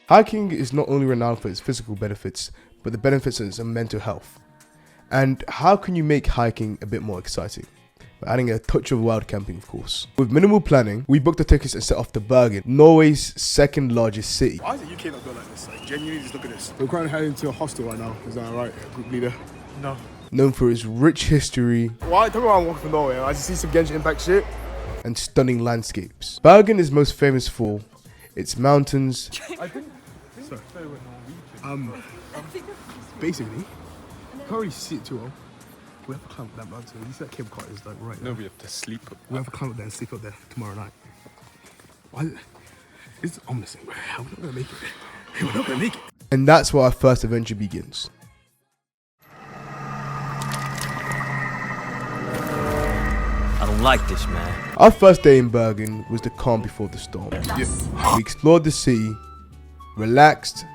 Hiking is not only renowned for its physical benefits, but the benefits of its mental health. And how can you make hiking a bit more exciting? By adding a touch of wild camping, of course. With minimal planning, we booked the tickets and set off to Bergen, Norway's second largest city. Why is the UK not built like this? Like, genuinely, just look at this. We're currently heading to a hostel right now. Is that right, group leader? No. Known for its rich history. Why? Tell me why I'm walking from Norway. I just see some Genshin Impact shit. And stunning landscapes. Bergen is most famous for its mountains. I think basically, you can't really see it too well. We have to climb up that mountain. You see that cable car is like right there. No, we have to sleep up. We have to climb up there and sleep up there tomorrow night. Why? It's ominous. We're not gonna make it. We're not gonna make it. And that's where our first adventure begins. I don't like this, man. Our first day in Bergen was the calm before the storm. Yeah. We explored the city, relaxed,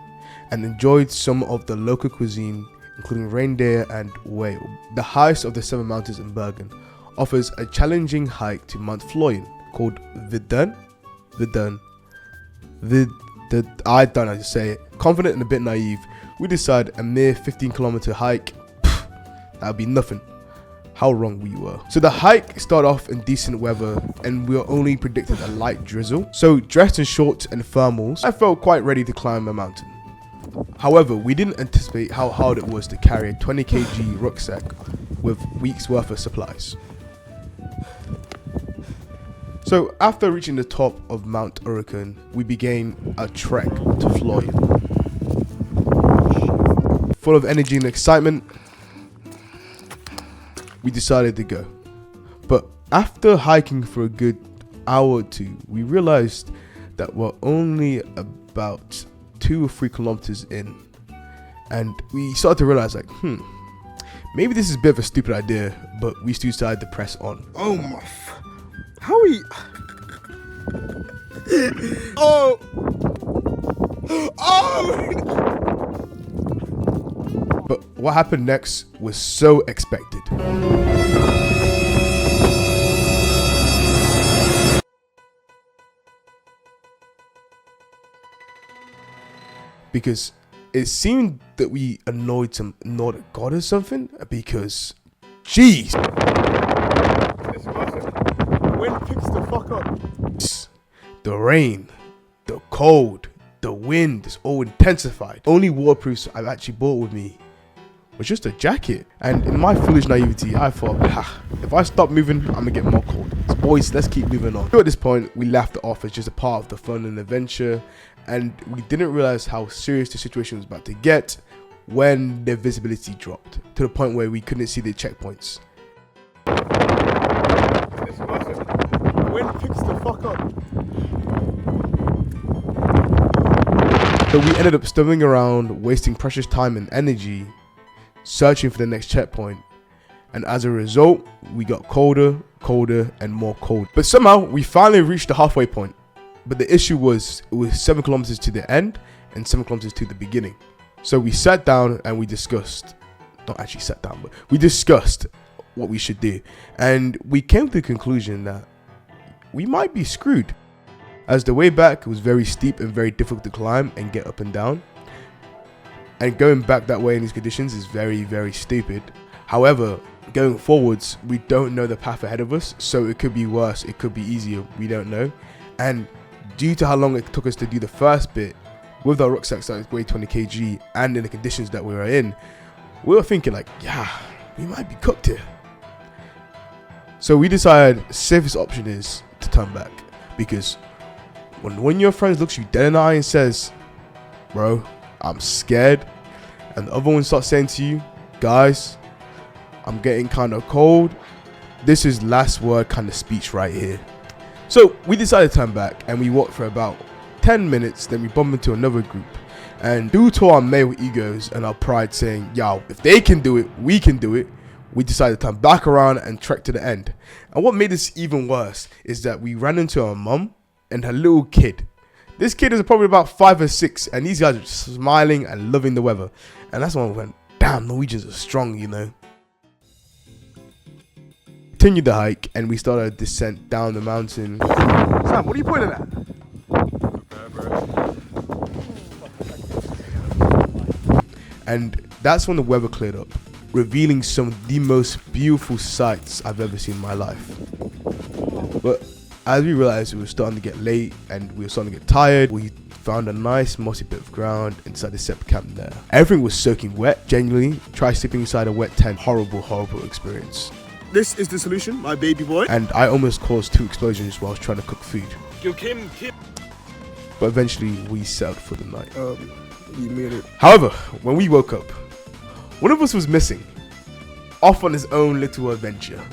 and enjoyed some of the local cuisine, including reindeer and whale. The highest of the 7 mountains in Bergen offers a challenging hike to Mount Fløyen called Vidden. I don't know how to say it. Confident and a bit naive, we decided a mere 15-kilometer hike, that would be nothing. How wrong we were. So the hike started off in decent weather and we were only predicted a light drizzle. So dressed in shorts and thermals, I felt quite ready to climb a mountain. However, we didn't anticipate how hard it was to carry a 20 kg rucksack with weeks worth of supplies. So after reaching the top of Mount Urukun, we began a trek to Fløyen. Full of energy and excitement, we decided to go. But after hiking for a good hour or two, we realized that we're only about 2 or 3 kilometers in. And we started to realize like, maybe this is a bit of a stupid idea, but we still decided to press on. Oh my. How are we? Oh. But what happened next was so expected. Because it seemed that we annoyed some Nordic god or something. Because, jeez. Wind picks the fuck up. The rain, the cold, the wind is all intensified. Only waterproofs I've actually brought with me was just a jacket. And in my foolish naivety, I thought, if I stop moving, I'm gonna get more cold. So boys, let's keep moving on. At this point, we left it off as just a part of the fun and adventure. And we didn't realize how serious the situation was about to get when the visibility dropped to the point where we couldn't see the checkpoints. Wind picks the fuck up. So we ended up stumbling around, wasting precious time and energy, searching for the next checkpoint. And as a result, we got colder, and more cold. But somehow, we finally reached the halfway point. But the issue was, it was 7 kilometers to the end and 7 kilometers to the beginning. So we sat down and we discussed, not actually sat down, but we discussed what we should do. And we came to the conclusion that we might be screwed, as the way back was very steep and very difficult to climb and get up and down. And going back that way in these conditions is very, very stupid. However, going forwards, we don't know the path ahead of us, so it could be worse, it could be easier, we don't know. And due to how long it took us to do the first bit, with our rucksacks that weighed 20 kg and in the conditions that we were in, we were thinking like, yeah, we might be cooked here. So we decided the safest option is to turn back, because when one of your friends looks you dead in the eye and says, bro, I'm scared, and the other one starts saying to you, guys, I'm getting kind of cold, this is last word kind of speech right here. So we decided to turn back and we walked for about 10 minutes, then we bumped into another group. And due to our male egos and our pride saying, yo, if they can do it, we can do it, we decided to turn back around and trek to the end. And what made this even worse is that we ran into our mum and her little kid. This kid is probably about 5 or 6, and these guys are just smiling and loving the weather. And that's when we went, damn, Norwegians are strong, you know. Continued the hike and we started a descent down the mountain. Sam, what are you pointing at? And that's when the weather cleared up, revealing some of the most beautiful sights I've ever seen in my life. But as we realized it was starting to get late and we were starting to get tired, we found a nice mossy bit of ground and decided to set up camp there. Everything was soaking wet. Genuinely, try sleeping inside a wet tent. Horrible experience. This is the solution, my baby boy. And I almost caused 2 explosions while I was trying to cook food. Yo, Kim. But eventually we settled for the night. You made it. However, when we woke up, one of us was missing, off on his own little adventure.